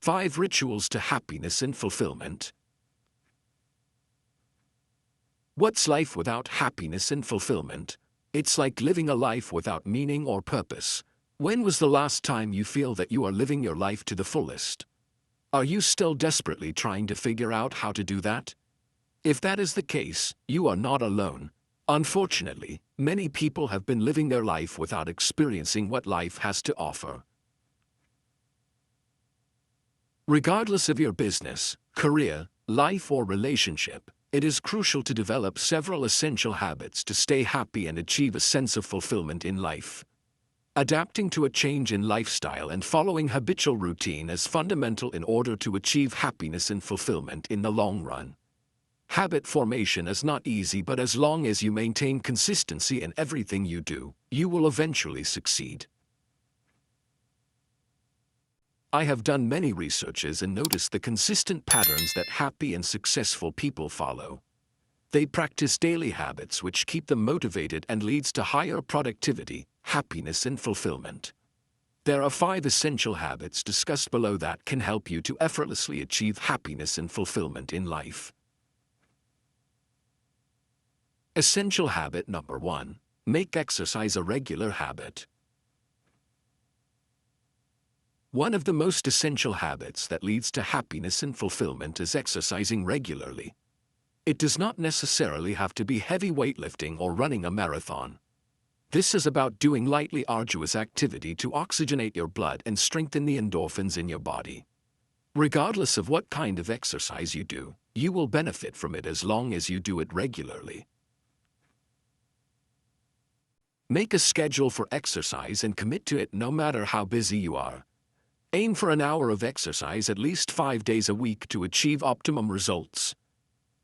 5 Rituals to Happiness and Fulfillment. What's life without happiness and fulfillment? It's like living a life without meaning or purpose. When was the last time you feel that you are living your life to the fullest? Are you still desperately trying to figure out how to do that? If that is the case, you are not alone. Unfortunately, many people have been living their life without experiencing what life has to offer. Regardless of your business, career, life, or relationship, it is crucial to develop several essential habits to stay happy and achieve a sense of fulfillment in life. Adapting to a change in lifestyle and following habitual routine is fundamental in order to achieve happiness and fulfillment in the long run. Habit formation is not easy, but as long as you maintain consistency in everything you do, you will eventually succeed. I have done many researches and noticed the consistent patterns that happy and successful people follow. They practice daily habits which keep them motivated and leads to higher productivity, happiness, and fulfillment. There are 5 essential habits discussed below that can help you to effortlessly achieve happiness and fulfillment in life. Essential habit number 1. Make exercise a regular habit. One of the most essential habits that leads to happiness and fulfillment is exercising regularly. It does not necessarily have to be heavy weightlifting or running a marathon. This is about doing lightly arduous activity to oxygenate your blood and strengthen the endorphins in your body. Regardless of what kind of exercise you do, you will benefit from it as long as you do it regularly. Make a schedule for exercise and commit to it no matter how busy you are. Aim for an hour of exercise at least 5 days a week to achieve optimum results.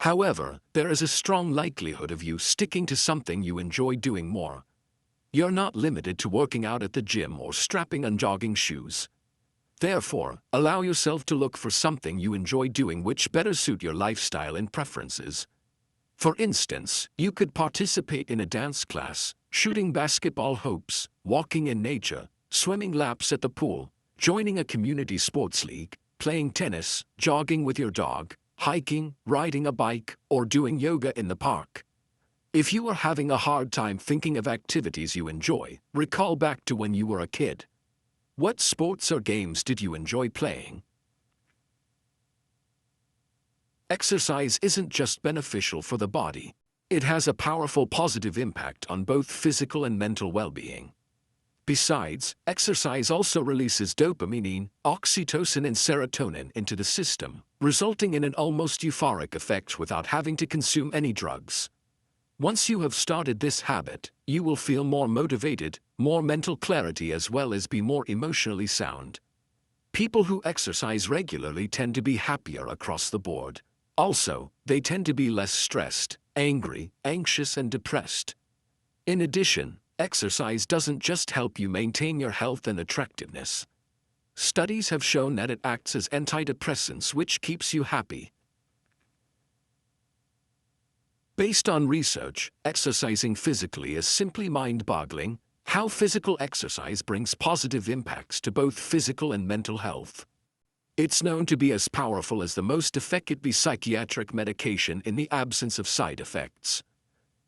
However, there is a strong likelihood of you sticking to something you enjoy doing more. You're not limited to working out at the gym or strapping on jogging shoes. Therefore, allow yourself to look for something you enjoy doing which better suit your lifestyle and preferences. For instance, you could participate in a dance class, shooting basketball hoops, walking in nature, swimming laps at the pool, joining a community sports league, playing tennis, jogging with your dog, hiking, riding a bike, or doing yoga in the park. If you are having a hard time thinking of activities you enjoy, recall back to when you were a kid. What sports or games did you enjoy playing? Exercise isn't just beneficial for the body. It has a powerful positive impact on both physical and mental well-being. Besides, exercise also releases dopamine, oxytocin, and serotonin into the system, resulting in an almost euphoric effect without having to consume any drugs. Once you have started this habit, you will feel more motivated, more mental clarity, as well as be more emotionally sound. People who exercise regularly tend to be happier across the board. Also, they tend to be less stressed, angry, anxious, and depressed. In addition, exercise doesn't just help you maintain your health and attractiveness. Studies have shown that it acts as antidepressants, which keeps you happy. Based on research, exercising physically is simply mind-boggling how physical exercise brings positive impacts to both physical and mental health. It's known to be as powerful as the most effective psychiatric medication in the absence of side effects.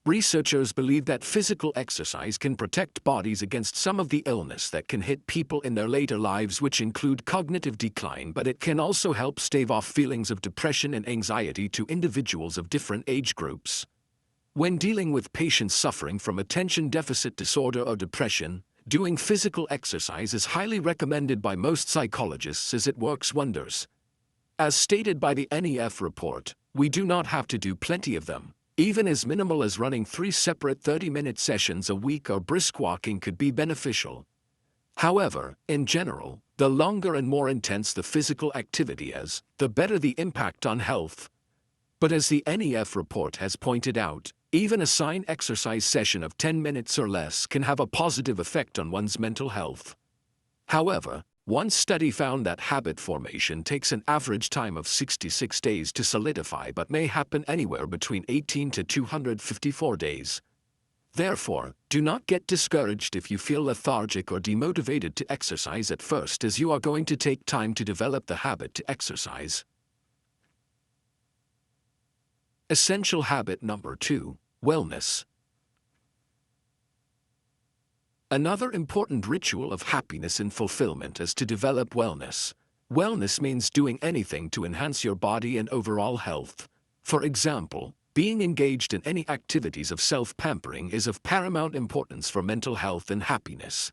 Researchers believe that physical exercise can protect bodies against some of the illness that can hit people in their later lives, which include cognitive decline, but it can also help stave off feelings of depression and anxiety to individuals of different age groups. When dealing with patients suffering from attention deficit disorder or depression, doing physical exercise is highly recommended by most psychologists as it works wonders. As stated by the NEF report, we do not have to do plenty of them. Even as minimal as running 3 separate 30-minute sessions a week or brisk walking could be beneficial. However, in general, the longer and more intense the physical activity is, the better the impact on health. But as the NEF report has pointed out, even a sine exercise session of 10 minutes or less can have a positive effect on one's mental health. However, one study found that habit formation takes an average time of 66 days to solidify, but may happen anywhere between 18 to 254 days. Therefore, do not get discouraged if you feel lethargic or demotivated to exercise at first, as you are going to take time to develop the habit to exercise. Essential habit number 2, wellness. Another important ritual of happiness and fulfillment is to develop wellness. Wellness means doing anything to enhance your body and overall health. For example, being engaged in any activities of self-pampering is of paramount importance for mental health and happiness.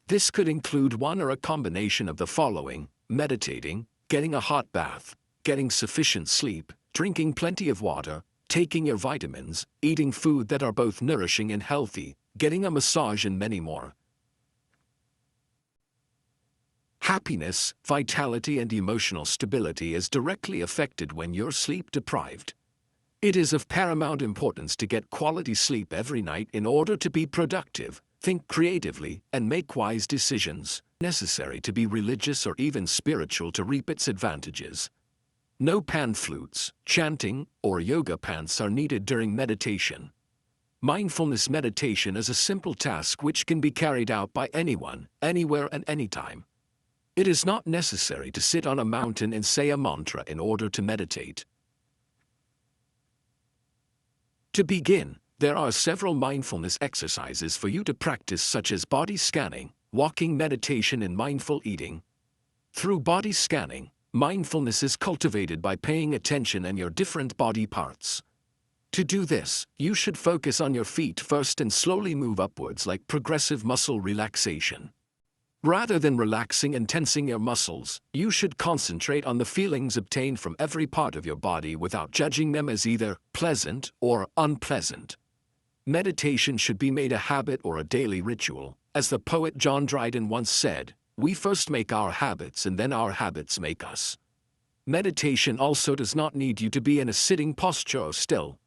This could include one or a combination of the following: meditating, getting a hot bath, getting sufficient sleep, drinking plenty of water, taking your vitamins, eating food that are both nourishing and healthy, getting a massage, and many more. Happiness, vitality, and emotional stability is directly affected when you're sleep deprived. It is of paramount importance to get quality sleep every night in order to be productive, think creatively, and make wise decisions. Necessary to be religious or even spiritual to reap its advantages. No pan flutes, chanting, or yoga pants are needed during meditation. Mindfulness meditation is a simple task which can be carried out by anyone, anywhere, and anytime. It is not necessary to sit on a mountain and say a mantra in order to meditate. To begin, there are several mindfulness exercises for you to practice, such as body scanning, walking meditation, and mindful eating. Through body scanning, mindfulness is cultivated by paying attention in your different body parts. To do this, you should focus on your feet first and slowly move upwards like progressive muscle relaxation. Rather than relaxing and tensing your muscles, you should concentrate on the feelings obtained from every part of your body without judging them as either pleasant or unpleasant. Meditation should be made a habit or a daily ritual. As the poet John Dryden once said, "We first make our habits and then our habits make us." Meditation also does not need you to be in a sitting posture or still.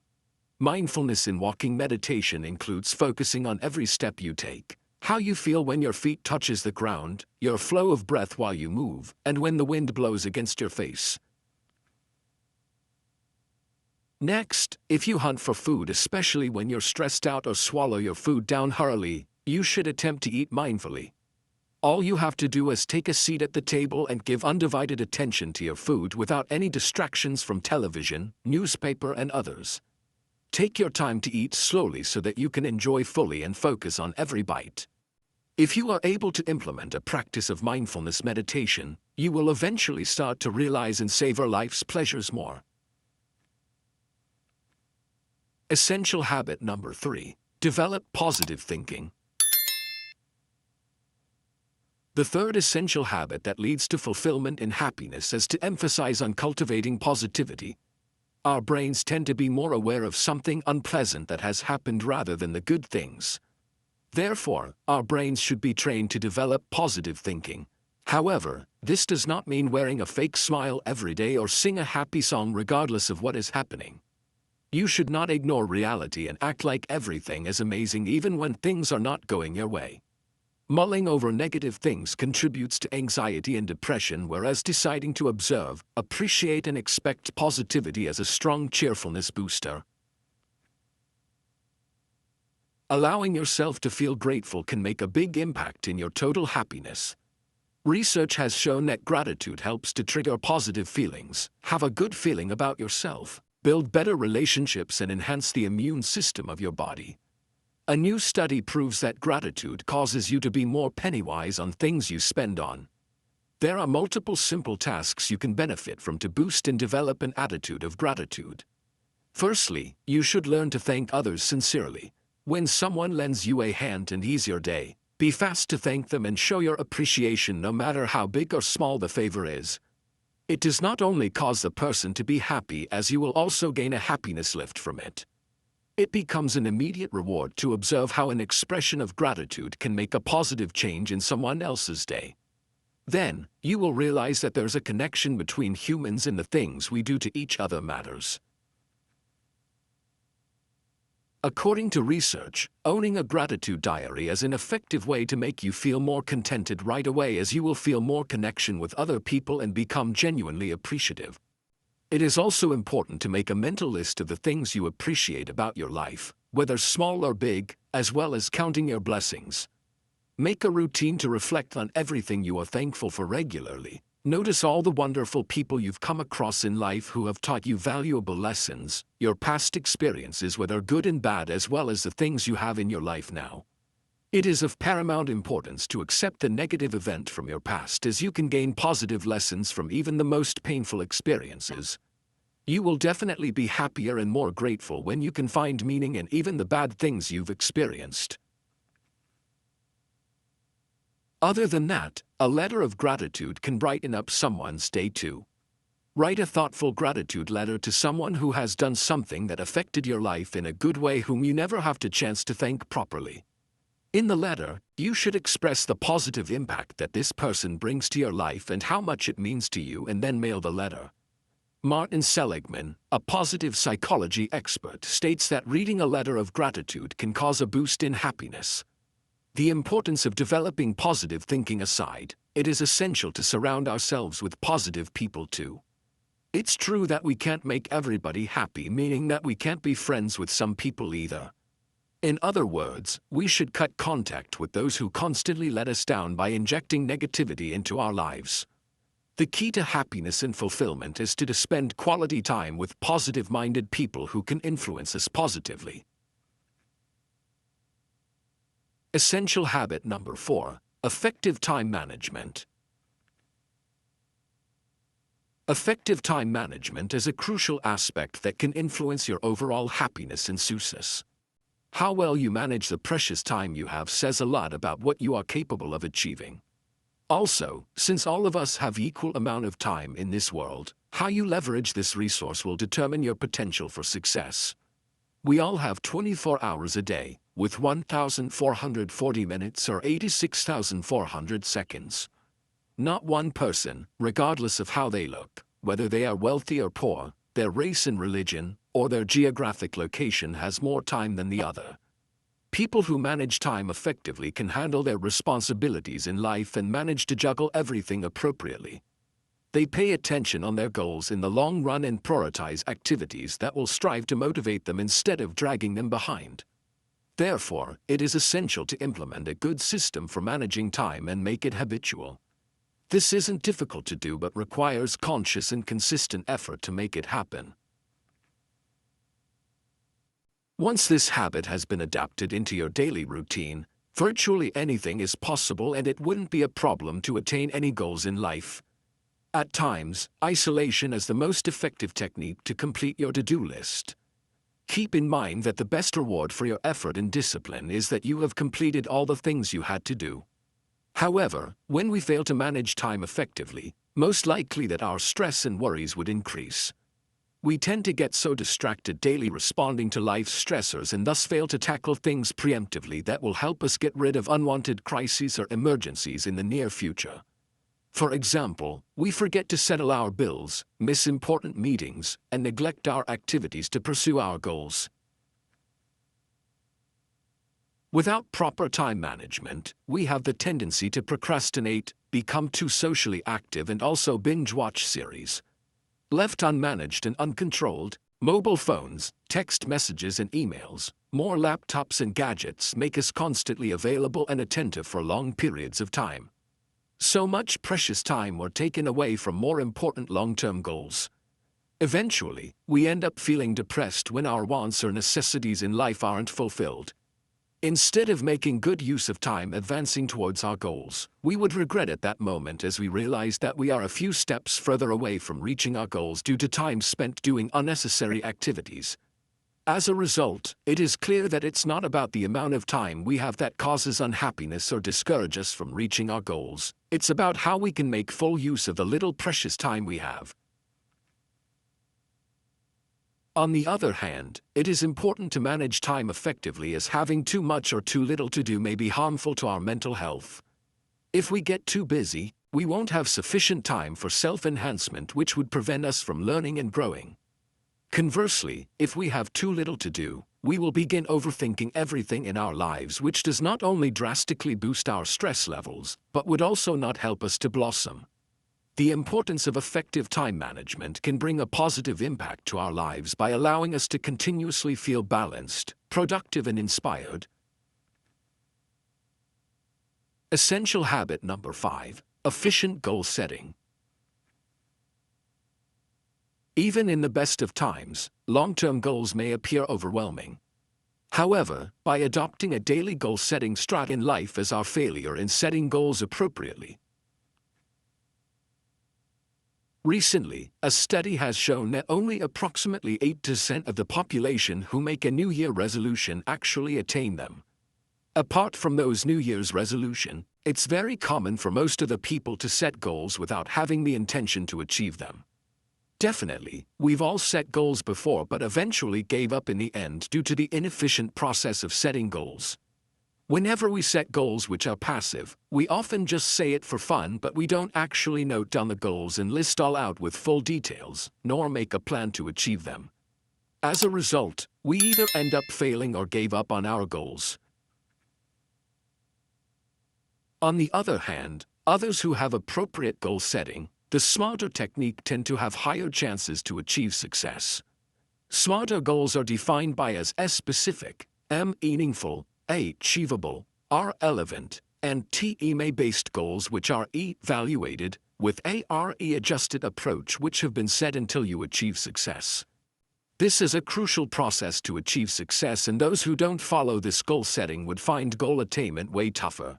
Mindfulness in walking meditation includes focusing on every step you take, how you feel when your feet touches the ground, your flow of breath while you move, and when the wind blows against your face. Next, if you hunt for food, especially when you're stressed out, or swallow your food down hurriedly, you should attempt to eat mindfully. All you have to do is take a seat at the table and give undivided attention to your food without any distractions from television, newspaper, and others. Take your time to eat slowly so that you can enjoy fully and focus on every bite. If you are able to implement a practice of mindfulness meditation, you will eventually start to realize and savor life's pleasures more. Essential habit number 3. Develop positive thinking. The third essential habit that leads to fulfillment and happiness is to emphasize on cultivating positivity. Our brains tend to be more aware of something unpleasant that has happened rather than the good things. Therefore, our brains should be trained to develop positive thinking. However, this does not mean wearing a fake smile every day or sing a happy song regardless of what is happening. You should not ignore reality and act like everything is amazing even when things are not going your way. Mulling over negative things contributes to anxiety and depression, whereas deciding to observe, appreciate, and expect positivity as a strong cheerfulness booster. Allowing yourself to feel grateful can make a big impact in your total happiness. Research has shown that gratitude helps to trigger positive feelings, have a good feeling about yourself, build better relationships, and enhance the immune system of your body. A new study proves that gratitude causes you to be more penny-wise on things you spend on. There are multiple simple tasks you can benefit from to boost and develop an attitude of gratitude. Firstly, you should learn to thank others sincerely. When someone lends you a hand and ease your day, be fast to thank them and show your appreciation no matter how big or small the favor is. It does not only cause the person to be happy, as you will also gain a happiness lift from it. It becomes an immediate reward to observe how an expression of gratitude can make a positive change in someone else's day. Then, you will realize that there's a connection between humans and the things we do to each other matters. According to research, owning a gratitude diary is an effective way to make you feel more contented right away, as you will feel more connection with other people and become genuinely appreciative. It is also important to make a mental list of the things you appreciate about your life. whether small or big, as well as counting your blessings. Make a routine to reflect on everything you are thankful for regularly. Notice all the wonderful people you've come across in life who have taught you valuable lessons, your past experiences, whether good and bad, as well as the things you have in your life now. It is of paramount importance to accept the negative event from your past, as you can gain positive lessons from even the most painful experiences. You will definitely be happier and more grateful when you can find meaning in even the bad things you've experienced. Other than that, a letter of gratitude can brighten up someone's day too. Write a thoughtful gratitude letter to someone who has done something that affected your life in a good way, whom you never have the chance to thank properly. In the letter, you should express the positive impact that this person brings to your life and how much it means to you, and then mail the letter. Martin Seligman, a positive psychology expert, states that reading a letter of gratitude can cause a boost in happiness. The importance of developing positive thinking aside, it is essential to surround ourselves with positive people too. It's true that we can't make everybody happy, meaning that we can't be friends with some people either. In other words, we should cut contact with those who constantly let us down by injecting negativity into our lives. The key to happiness and fulfillment is to spend quality time with positive-minded people who can influence us positively. Essential habit number 4, effective time management. Effective time management is a crucial aspect that can influence your overall happiness and success. How well you manage the precious time you have says a lot about what you are capable of achieving. Also, since all of us have equal amount of time in this world, how you leverage this resource will determine your potential for success. We all have 24 hours a day, with 1,440 minutes or 86,400 seconds. Not one person, regardless of how they look, whether they are wealthy or poor, their race and religion, or their geographic location, has more time than the other. People who manage time effectively can handle their responsibilities in life and manage to juggle everything appropriately. They pay attention on their goals in the long run and prioritize activities that will strive to motivate them instead of dragging them behind. Therefore, it is essential to implement a good system for managing time and make it habitual. This isn't difficult to do but requires conscious and consistent effort to make it happen. Once this habit has been adapted into your daily routine, virtually anything is possible, and it wouldn't be a problem to attain any goals in life. At times, isolation is the most effective technique to complete your to-do list. Keep in mind that the best reward for your effort and discipline is that you have completed all the things you had to do. However, when we fail to manage time effectively, most likely that our stress and worries would increase. We tend to get so distracted daily responding to life's stressors and thus fail to tackle things preemptively that will help us get rid of unwanted crises or emergencies in the near future. For example, we forget to settle our bills, miss important meetings, and neglect our activities to pursue our goals. Without proper time management, we have the tendency to procrastinate, become too socially active, and also binge-watch series. Left unmanaged and uncontrolled, mobile phones, text messages and emails, more laptops and gadgets make us constantly available and attentive for long periods of time. So much precious time were taken away from more important long-term goals. Eventually, we end up feeling depressed when our wants or necessities in life aren't fulfilled. Instead of making good use of time advancing towards our goals, we would regret at that moment as we realize that we are a few steps further away from reaching our goals due to time spent doing unnecessary activities. As a result, it is clear that it's not about the amount of time we have that causes unhappiness or discourages us from reaching our goals. It's about how we can make full use of the little precious time we have. On the other hand, it is important to manage time effectively, as having too much or too little to do may be harmful to our mental health. If we get too busy, we won't have sufficient time for self-enhancement, which would prevent us from learning and growing. Conversely, if we have too little to do, we will begin overthinking everything in our lives, which does not only drastically boost our stress levels, but would also not help us to blossom. The importance of effective time management can bring a positive impact to our lives by allowing us to continuously feel balanced, productive and inspired. Essential habit number 5, efficient goal setting. Even in the best of times, long-term goals may appear overwhelming. However, by adopting a daily goal-setting strategy in life as our failure in setting goals appropriately. Recently, a study has shown that only approximately 8% of the population who make a New Year resolution actually attain them. Apart from those New Year's resolution, it's very common for most of the people to set goals without having the intention to achieve them. Definitely, we've all set goals before but eventually gave up in the end due to the inefficient process of setting goals. Whenever we set goals which are passive, we often just say it for fun but we don't actually note down the goals and list all out with full details, nor make a plan to achieve them. As a result, we either end up failing or gave up on our goals. On the other hand, others who have appropriate goal setting, the smarter technique, tend to have higher chances to achieve success. Smarter goals are defined by as S specific, M meaningful, A achievable, R relevant, and T EMA-based goals, which are E evaluated, with A RE adjusted approach, which have been set until you achieve success. This is a crucial process to achieve success, and those who don't follow this goal setting would find goal attainment way tougher.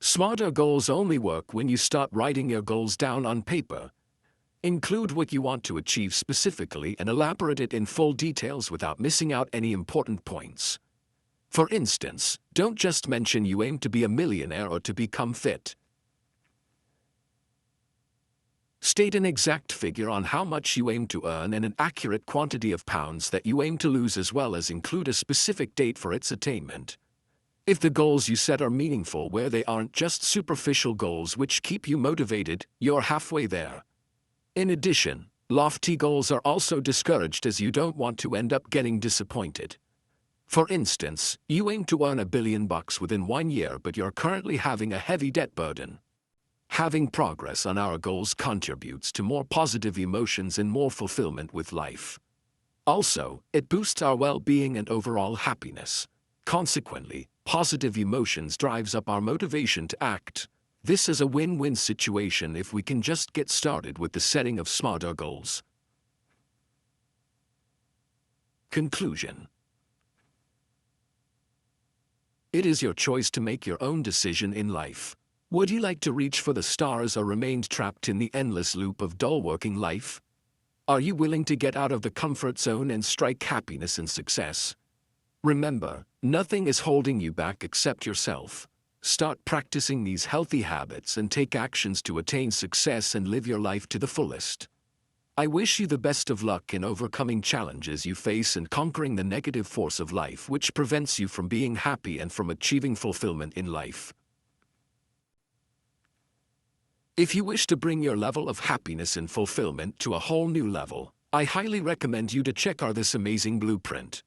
Smarter goals only work when you start writing your goals down on paper. Include what you want to achieve specifically and elaborate it in full details without missing out any important points. For instance, don't just mention you aim to be a millionaire or to become fit. State an exact figure on how much you aim to earn and an accurate quantity of pounds that you aim to lose, as well as include a specific date for its attainment. If the goals you set are meaningful, where they aren't just superficial goals which keep you motivated, you're halfway there. In addition, lofty goals are also discouraged, as you don't want to end up getting disappointed. For instance, you aim to earn $1 billion within 1 year, but you're currently having a heavy debt burden. Having progress on our goals contributes to more positive emotions and more fulfillment with life. Also, it boosts our well-being and overall happiness. Consequently, positive emotions drives up our motivation to act. This is a win-win situation if we can just get started with the setting of smarter goals. Conclusion. It is your choice to make your own decision in life. Would you like to reach for the stars or remain trapped in the endless loop of dull working life? Are you willing to get out of the comfort zone and strike happiness and success? Remember, nothing is holding you back except yourself. Start practicing these healthy habits and take actions to attain success and live your life to the fullest. I wish you the best of luck in overcoming challenges you face and conquering the negative force of life which prevents you from being happy and from achieving fulfillment in life. If you wish to bring your level of happiness and fulfillment to a whole new level, I highly recommend you to check out this amazing blueprint.